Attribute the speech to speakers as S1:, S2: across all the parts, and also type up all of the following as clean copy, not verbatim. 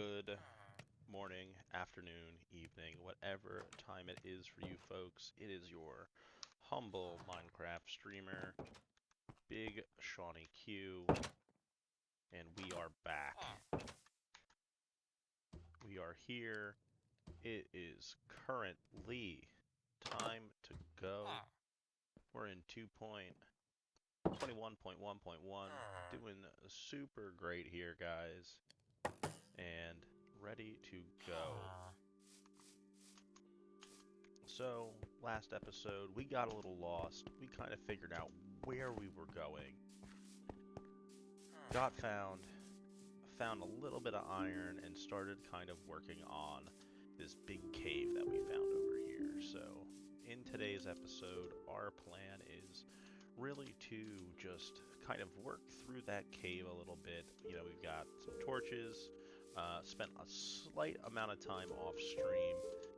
S1: Good morning, afternoon, evening, whatever time it is for you folks. It is your humble Minecraft streamer, Big Shawnee Q, and we are back. We are here. It is currently time to go. We're in 2.21.1.1, doing super great here, guys, and ready to go. So, last episode, we got a little lost. We kind of figured out where we were going. Found a little bit of iron, and started kind of working on this big cave that we found over here. So, in today's episode, our plan is really to just kind of work through that cave a little bit. We've got some torches, spent a slight amount of time off stream,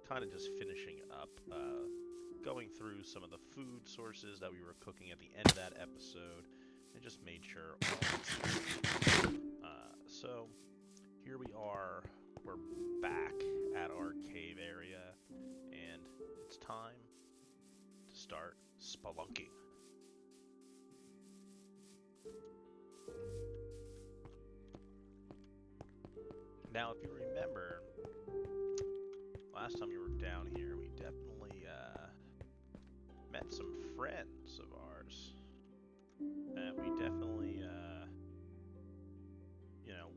S1: kind of just finishing up, going through some of the food sources that we were cooking at the end of that episode, and just made sure all so here we are, we're back at our cave area, and it's time to start spelunking. Now, if you remember, last time we were down here, we definitely met some friends of ours that we definitely,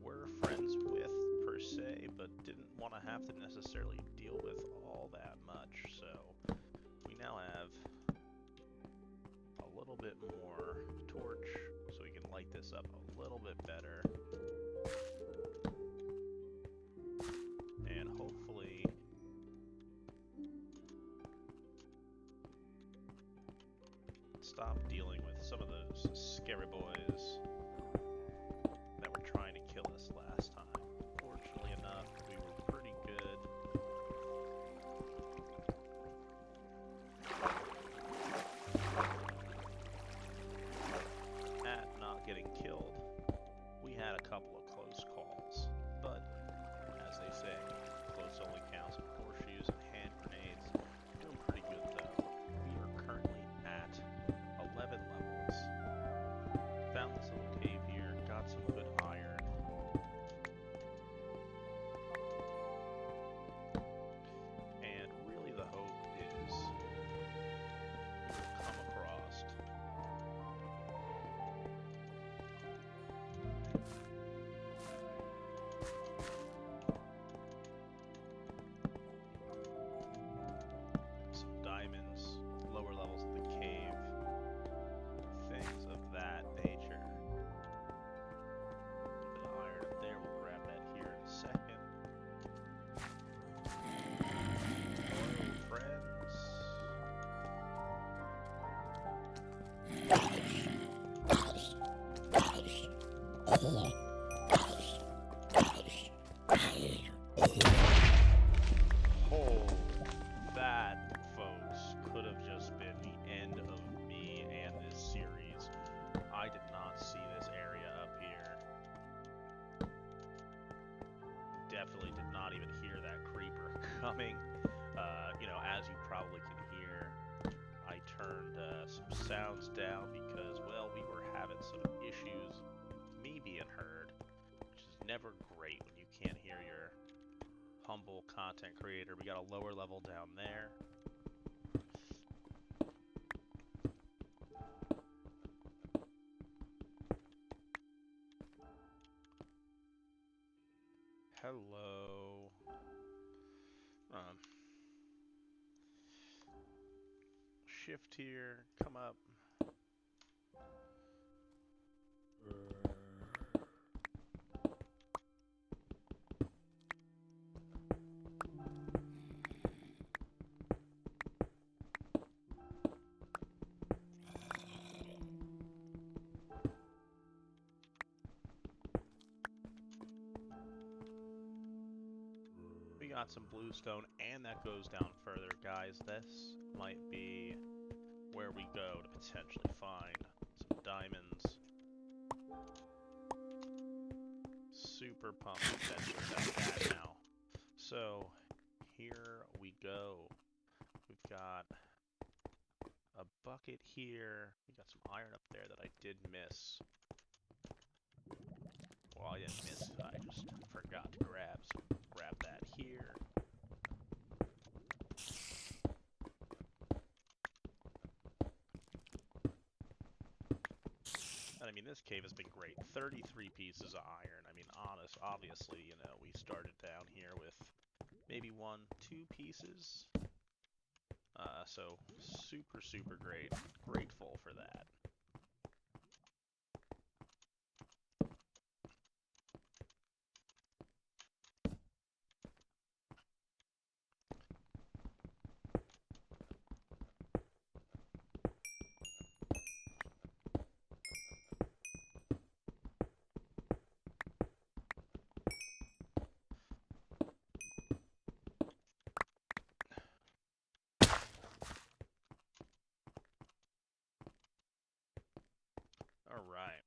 S1: were friends with, per se, but didn't want to have to necessarily deal with all that much. So we now have a little bit more torch, so we can light this up a little bit better. And hopefully stop dealing with some of those scary boys that were trying to kill us last time. Fortunately enough, we were pretty good at not getting killed. We had a couple of close calls, but as they say, close only counts with horseshoes and hand grenades. We're doing pretty good though. We are currently at 11 levels. Found this little cave here, got some good iron. And really the hope is we will come across some diamonds, lower levels of the cave, things of that nature. A little bit of iron up there, we'll grab that here in a second. Hello, friends. Oh, that, folks, could have just been the end of me and this series. I did not see this area up here. Definitely did not even hear that creeper coming. As you probably can hear, I turned some sounds down because, well, we were having some issues, me being heard, which is never great when you can't hear your humble content creator. We got a lower level down there. Hello. Shift here, come up. We got some bluestone, and that goes down further, guys. This might be where we go to potentially find some diamonds. super pumped adventures out that now. So, here we go. We've got a bucket here. We got some iron up there that I did miss. Well, I didn't miss it, I just forgot to grab, so grab that here. And I mean, this cave has been great. 33 pieces of iron. I mean, obviously, you know, we started down here with maybe 1, 2 pieces. So super, super great. Grateful for that. All right.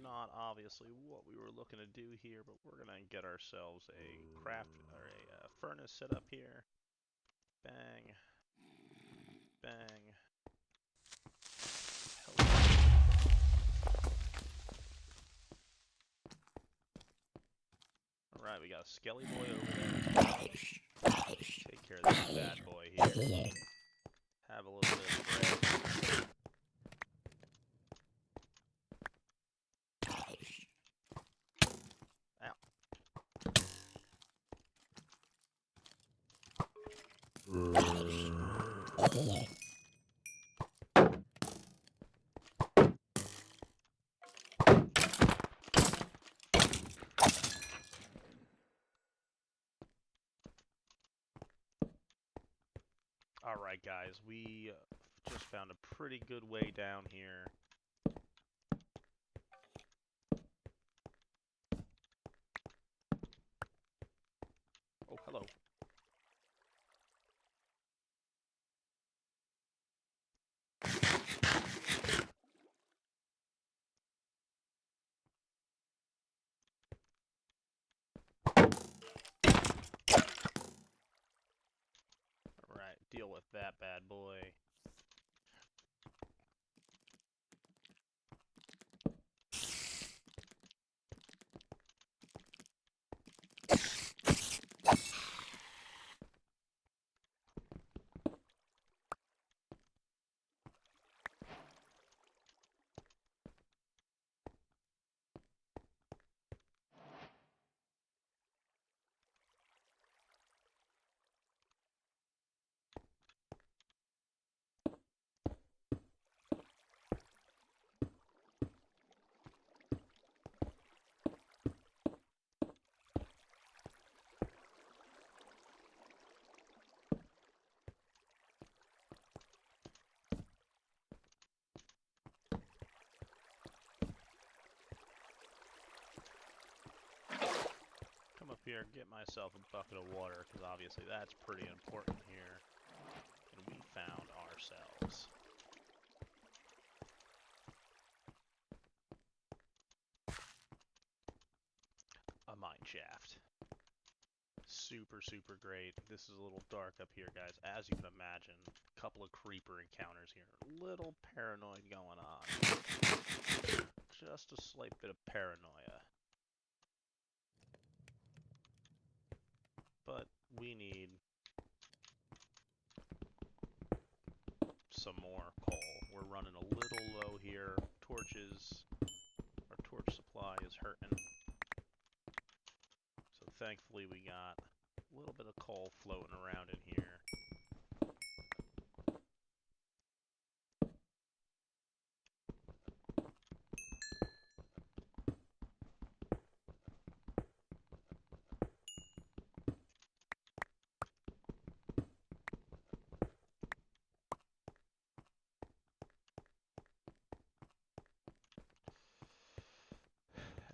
S1: Not obviously what we were looking to do here, but we're gonna get ourselves a furnace set up here. Bang, bang. All right, we got a skelly boy over there. Take care of this bad boy here. Have a little bit of bread. Alright guys, we just found a pretty good way down here. Oh, hello. Alright, deal with that bad boy. Come up here, get myself a bucket of water, because obviously that's pretty important here. And we found ourselves a mine shaft. Super, super great. This is a little dark up here, guys. As you can imagine, a couple of creeper encounters here. Little paranoid going on. Just a slight bit of paranoia. But we need some more coal. We're running a little low here. Our torch supply is hurting. So thankfully we got a little bit of coal floating around in here.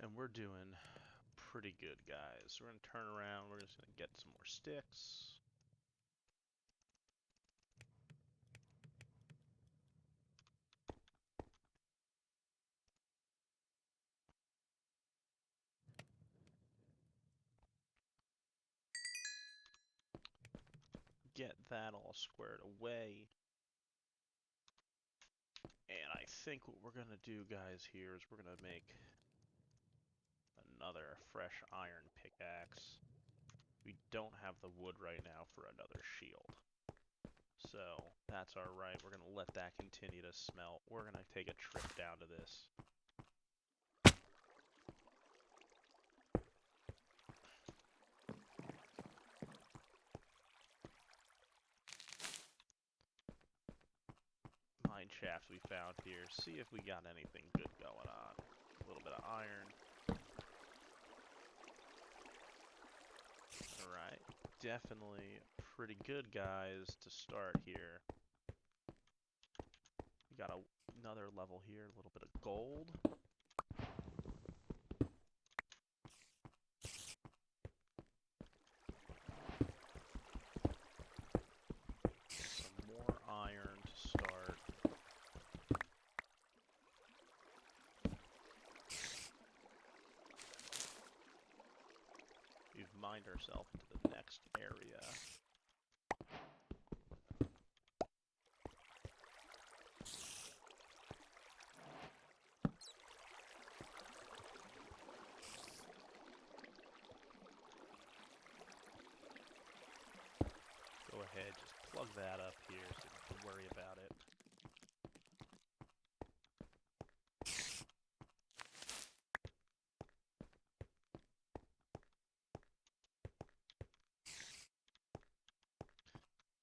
S1: And we're doing pretty good, guys. We're going to turn around. We're just going to get some more sticks. get that all squared away. And I think what we're going to do, guys, here is we're going to make another fresh iron pickaxe. We don't have the wood right now for another shield. So that's alright. We're going to let that continue to smelt. We're going to take a trip down to this. Mine shaft we found here. See if we got anything good going on. A little bit of iron. Alright. Definitely pretty good, guys, to start here. We got another level here. A little bit of gold. Some more iron to start. We've mined ourselves into the next area. Go ahead, just plug that up here so you don't have to worry about it.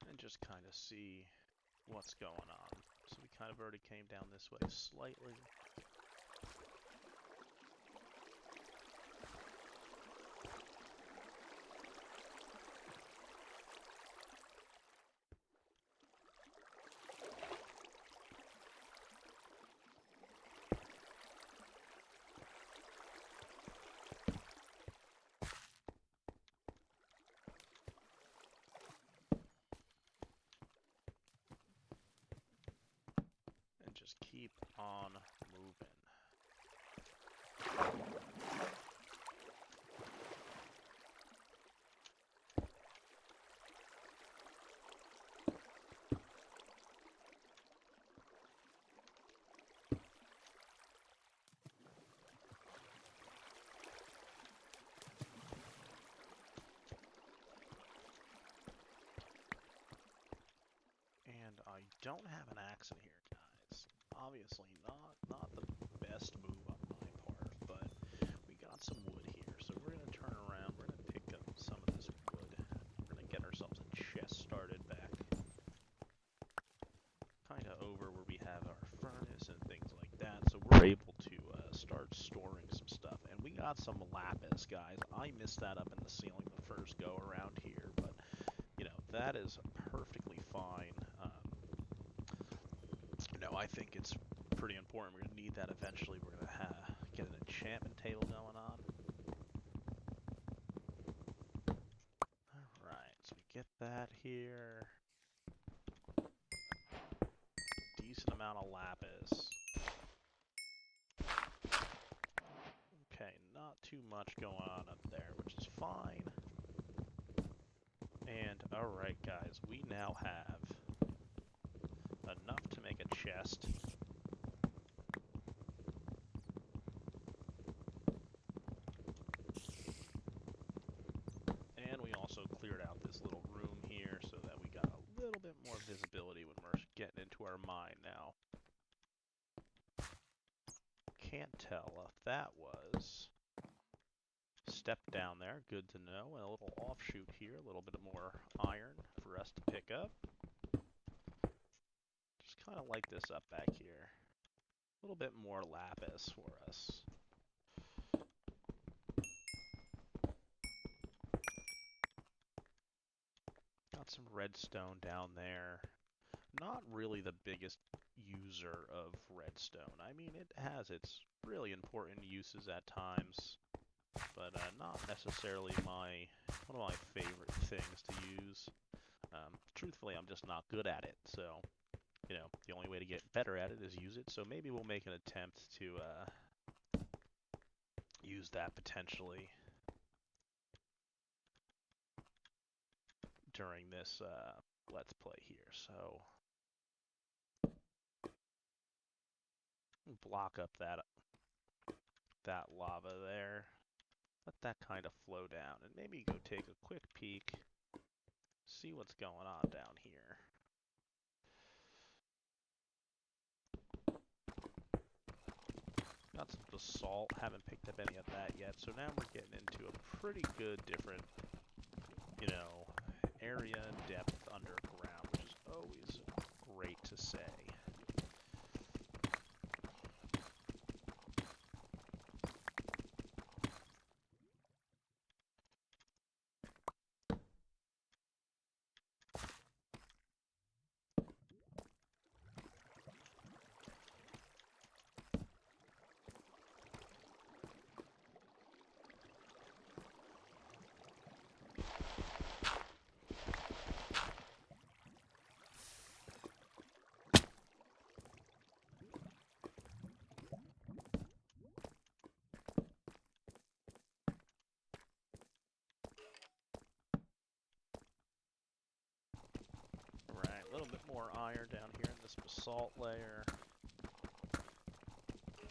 S1: And just kind of see what's going on. So we kind of already came down this way slightly. And just keep on moving. And I don't have an axe in here, guys. Obviously not the best move on my part, but we got some wood here. So we're going to turn around, we're going to pick up some of this wood. We're going to get ourselves a chest started back kind of over where we have our furnace and things like that. So we're able to start storing some stuff. And we got some lapis, guys. I missed that up in the ceiling the first go around here, but you know, that is perfectly fine. You know, I think it's pretty important. We're going to need that eventually. We're going to get an enchantment table going on. Alright, so we get that here. Decent amount of lapis. Okay, not too much going on up there, which is fine. And, alright guys, we now have enough to make a chest. And we also cleared out this little room here so that we got a little bit more visibility when we're getting into our mine now. Can't tell if that was step down there, good to know, and a little offshoot here, a little bit more iron for us to pick up. Just kind of light this up back here. A little bit more lapis for us. Got some redstone down there. Not really the biggest user of redstone. I mean, it has its really important uses at times, but not necessarily one of my favorite things to use. Truthfully, I'm just not good at it, so, you know, the only way to get better at it is use it, so maybe we'll make an attempt to use that potentially during this let's play here. So block up that lava there. Let that kind of flow down, and maybe go take a quick peek, see what's going on down here. Got some basalt, haven't picked up any of that yet, so now we're getting into a pretty good different, you know, area and depth underground, which is always great to say. Right, a little bit more iron down here in this basalt layer.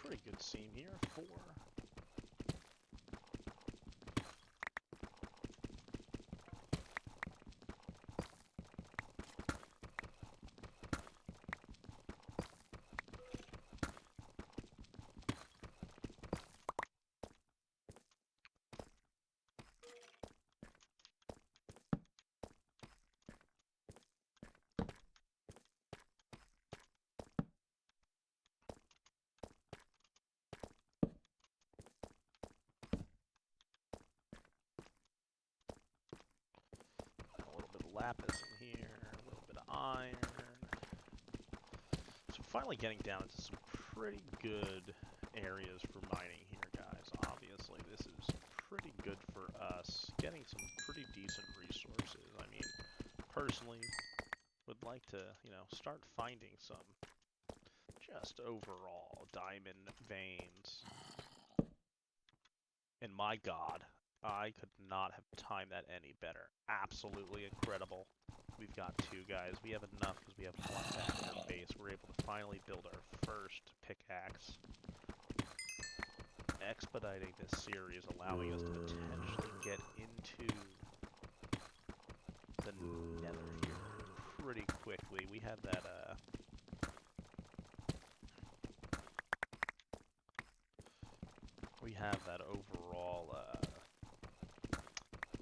S1: Pretty good seam here, 4. Lapis in here, a little bit of iron. So finally getting down into some pretty good areas for mining here, guys. Obviously, this is pretty good for us, getting some pretty decent resources. I mean, personally, would like to, you know, start finding some just overall diamond veins. And my god, I could not have timed that any better. Absolutely incredible. We've got 2 guys. We have enough because we have 1 back at our base. We're able to finally build our first pickaxe. Expediting this series, allowing us to potentially get into the nether here pretty quickly. We have that, overall,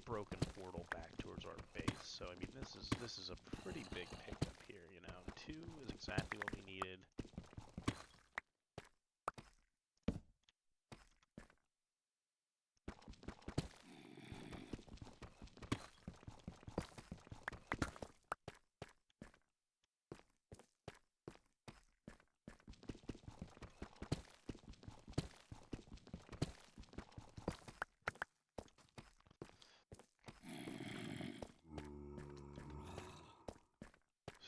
S1: broken portal back towards our base. So I mean, this is a pretty big pickup here, you know. 2 is exactly what we needed.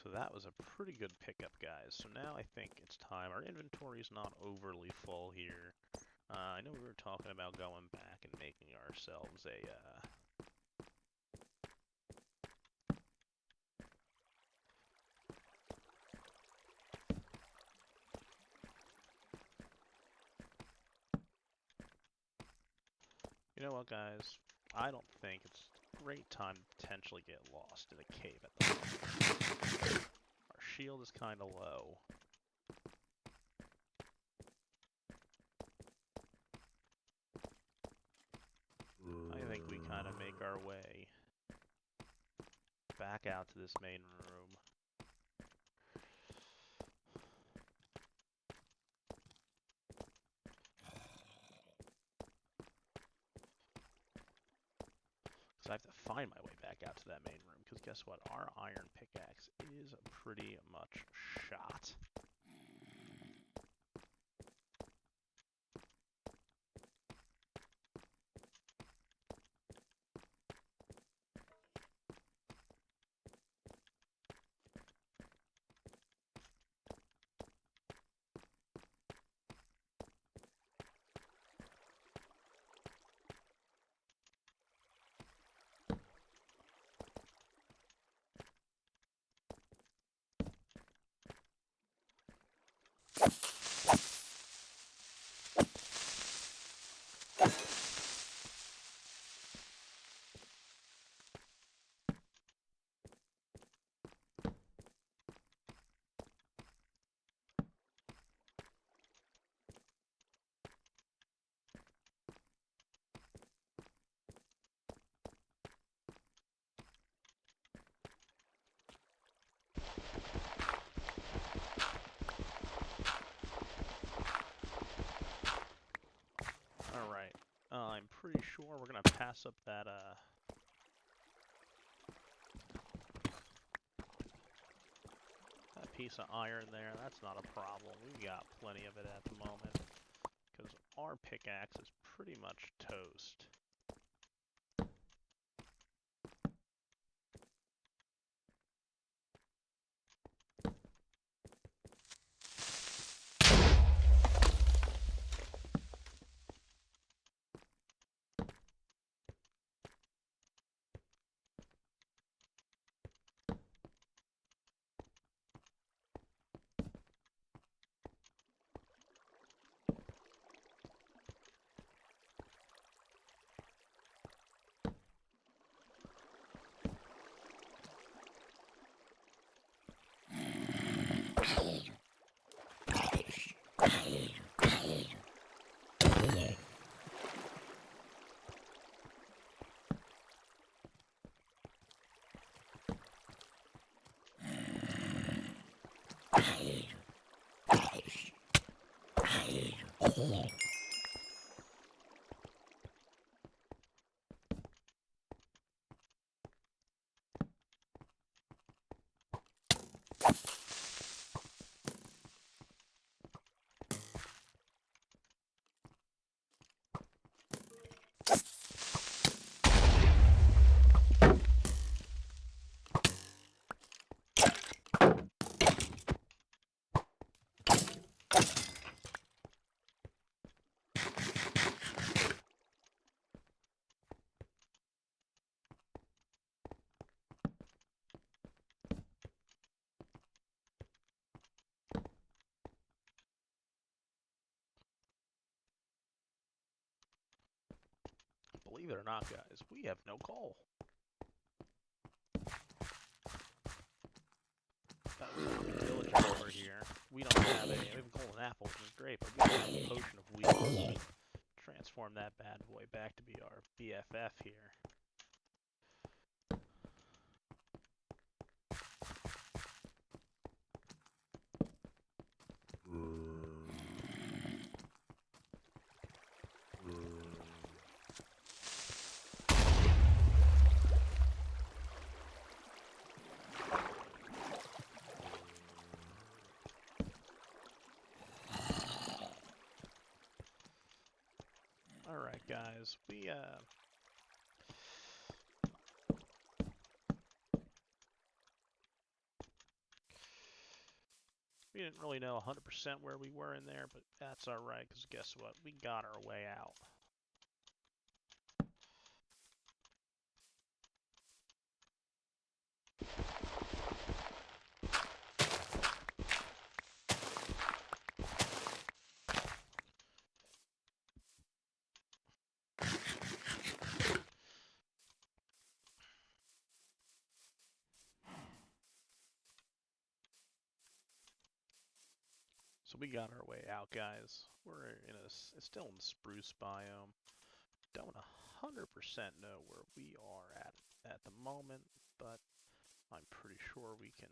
S1: So that was a pretty good pickup, guys. So now I think it's time. Our inventory's not overly full here. I know we were talking about going back and making ourselves a, You know what, guys? I don't think it's a great time to potentially get lost in a cave at the moment. Our shield is kind of low. I think we kind of make our way back out to this main room. So I have to find my way back out to that main room, because guess what? Our iron pickaxe is pretty much shot. pass up that that piece of iron there, that's not a problem. We've got plenty of it at the moment, because our pickaxe is pretty much toast. Believe it or not, guys, we have no coal. Got some villagers over here. We don't have any. We have a golden apple, which is great, but we don't have a potion of weakness. Transform that bad boy back to be our BFF here. Alright guys, we didn't really know 100% where we were in there, but that's alright, because guess what? We got our way out. So we got our way out, guys. We're in it's still in the spruce biome. Don't 100% know where we are at the moment, but I'm pretty sure we can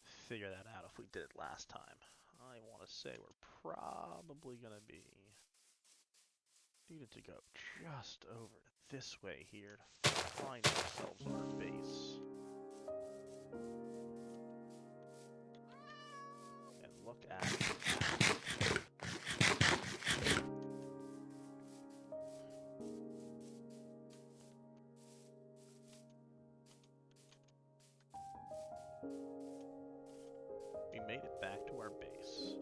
S1: figure that out if we did it last time. I want to say we're probably going to be needed to go just over this way here to find ourselves our base. And look at it. We made it back to our base.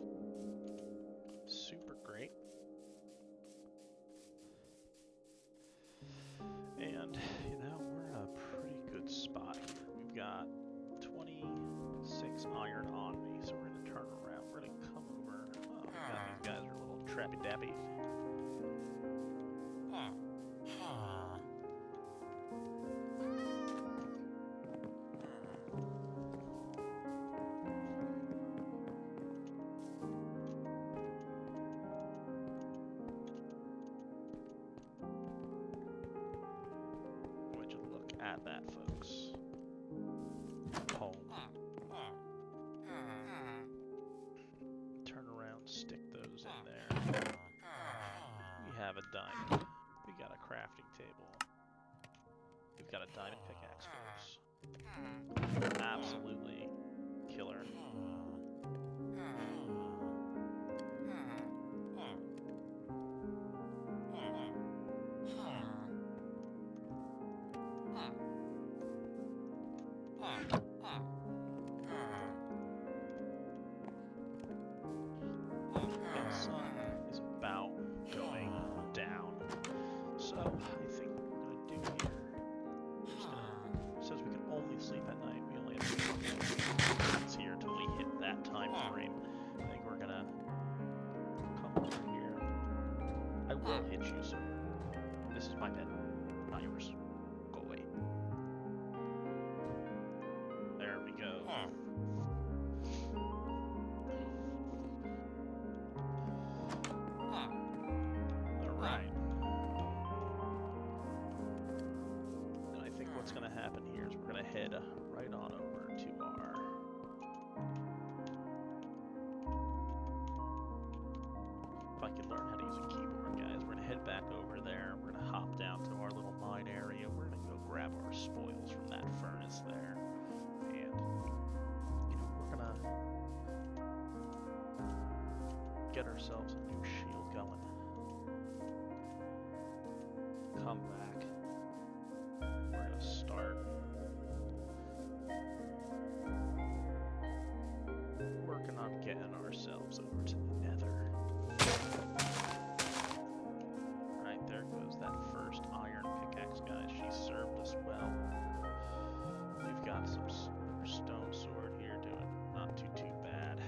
S1: Super great. And, you know, we're in a pretty good spot here. We've got 26 iron on me, so we're going to turn around. We're going to come over. Oh, we got these guys are a little trappy-dappy. Would you look at that, folks? Home. Turn around, stick those in there. We have a diamond. We got a craft crafting table. We've got a diamond pickaxe, folks. Absolutely killer. The sun is about going down. So I think what we're gonna do here, says we can only sleep at night. We only have 2 minutes here till we hit that time frame. I think we're gonna come over here. I will hit you, sir. This is my bed, not yours. Go away. There we go. Alright. And I think what's gonna happen here is we're gonna head right on over to our if I can learn how to use a keyboard, guys. We're gonna head back over there. We're gonna hop down to our little mine area. We're gonna go grab our spoils from that furnace there. And, you know, we're gonna get ourselves a new shield going. Come back. We're gonna start working on getting ourselves over to the nether. Right, there goes that first iron pickaxe, guys. She served us well. We've got some stone sword here doing not too bad.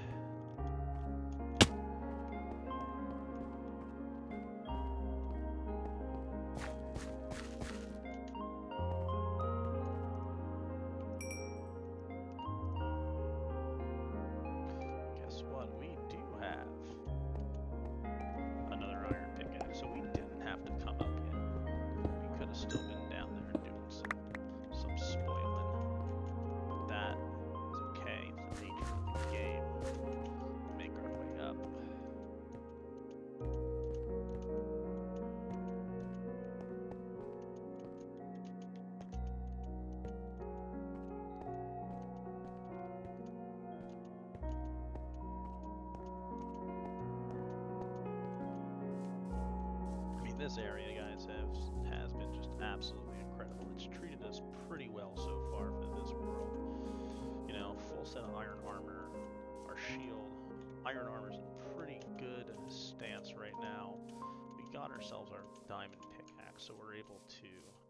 S1: Guess what? We do have another iron pickaxe, so we didn't have to come up yet. We could have still been down there doing some spoiling. That is okay. It's the nature of the game. Make our way up. I mean, this area, guys, has been just absolutely incredible. It's treated us pretty well so far for this world. You know, full set of iron armor, our shield. Iron armor's in pretty good stance right now. We got ourselves our diamond pickaxe, so we're able to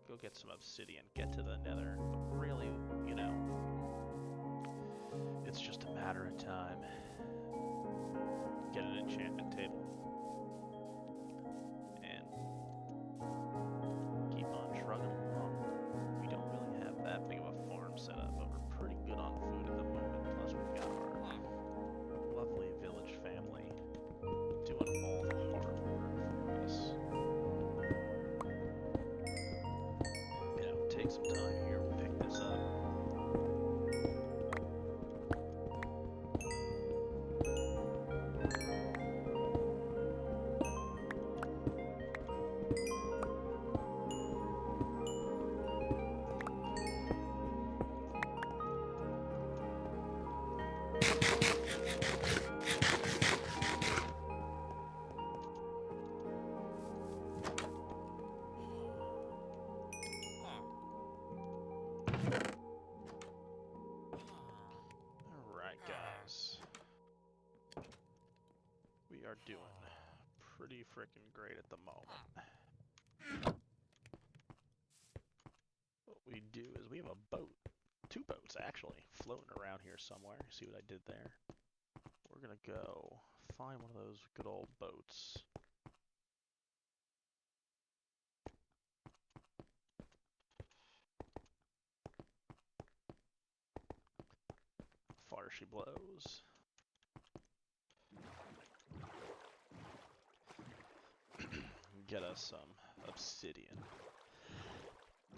S1: go get some obsidian, get to the nether. But really, you know, it's just a matter of time. Get an enchantment table. And keep on trucking along. We don't really have that big of a farm set up, but we're pretty good on food at the moment. Plus we've got our lovely village family doing all the hard work for us. You know, take some time here, we'll pick this up. Alright, guys. We are doing pretty freaking great at the moment. What we do is we have a boat. 2 boats, actually, floating around here somewhere. See what I did there? We're gonna go find one of those good old boats. Far she blows. Get us some obsidian.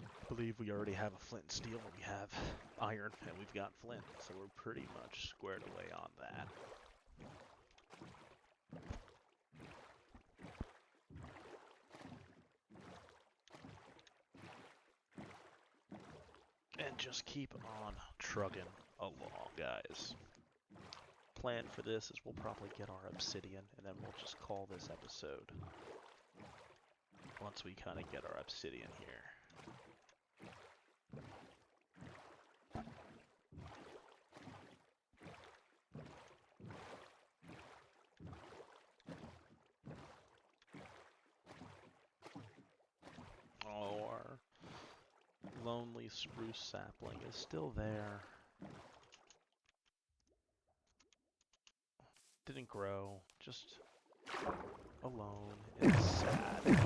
S1: I believe we already have a flint and steel, we have iron, and we've got flint, so we're pretty much squared away on that. just keep on trugging along, guys. Plan for this is we'll probably get our obsidian, and then we'll just call this episode once we kind of get our obsidian here. Oh, our lonely spruce sapling is still there. Didn't grow, just alone. It's sad.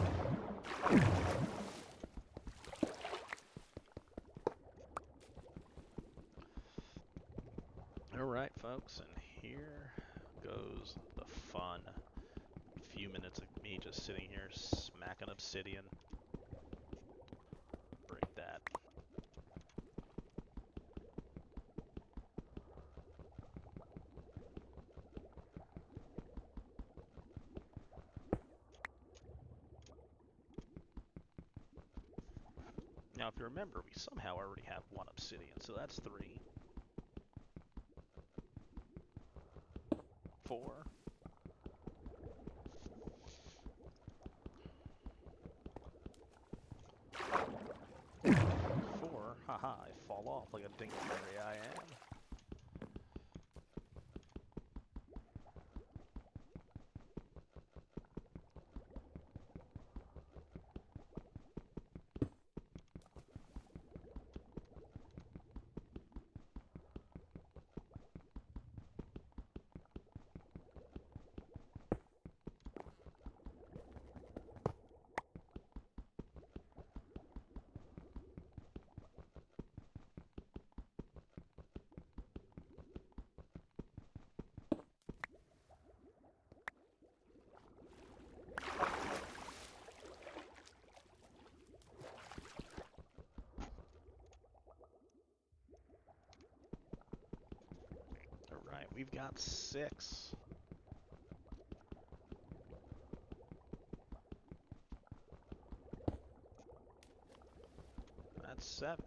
S1: Alright, folks, and here goes the fun. A few minutes of me just sitting here smacking obsidian. Break that. Now, if you remember, we somehow already have one obsidian, so that's 3. 4. 4. Haha, I fall off like a dingleberry I am. Alright, we've got 6. That's 7.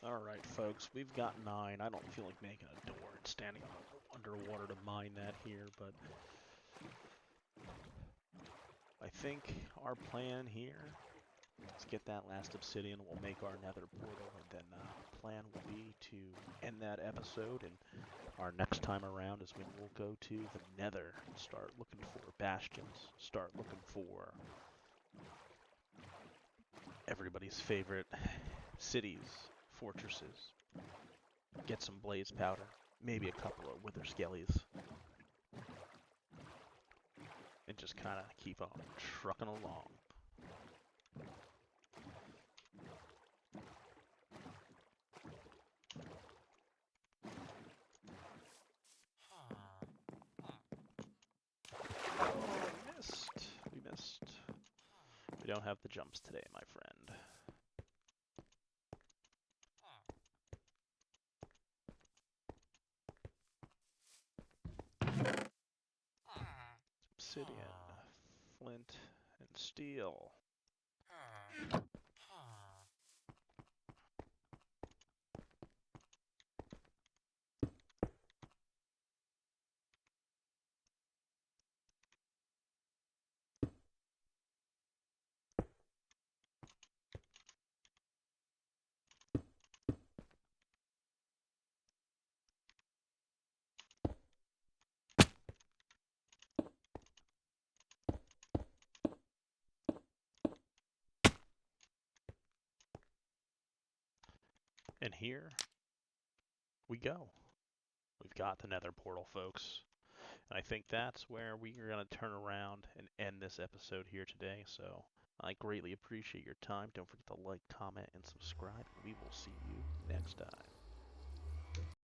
S1: Alright, folks, we've got 9. I don't feel like making a door and standing underwater to mine that here, but I think our plan here is get that last obsidian, we'll make our nether portal, and then the plan will be to end that episode, and our next time around is when we'll go to the nether, start looking for bastions, start looking for everybody's favorite cities, fortresses, get some blaze powder, maybe a couple of wither skellies, and just kind of keep on trucking along. Oh, we missed. We don't have the jumps today, my friend. Obsidian, flint, and steel. And here we go. We've got the Nether portal, folks. And I think that's where we are going to turn around and end this episode here today. So I greatly appreciate your time. Don't forget to like, comment, and subscribe. We will see you next time.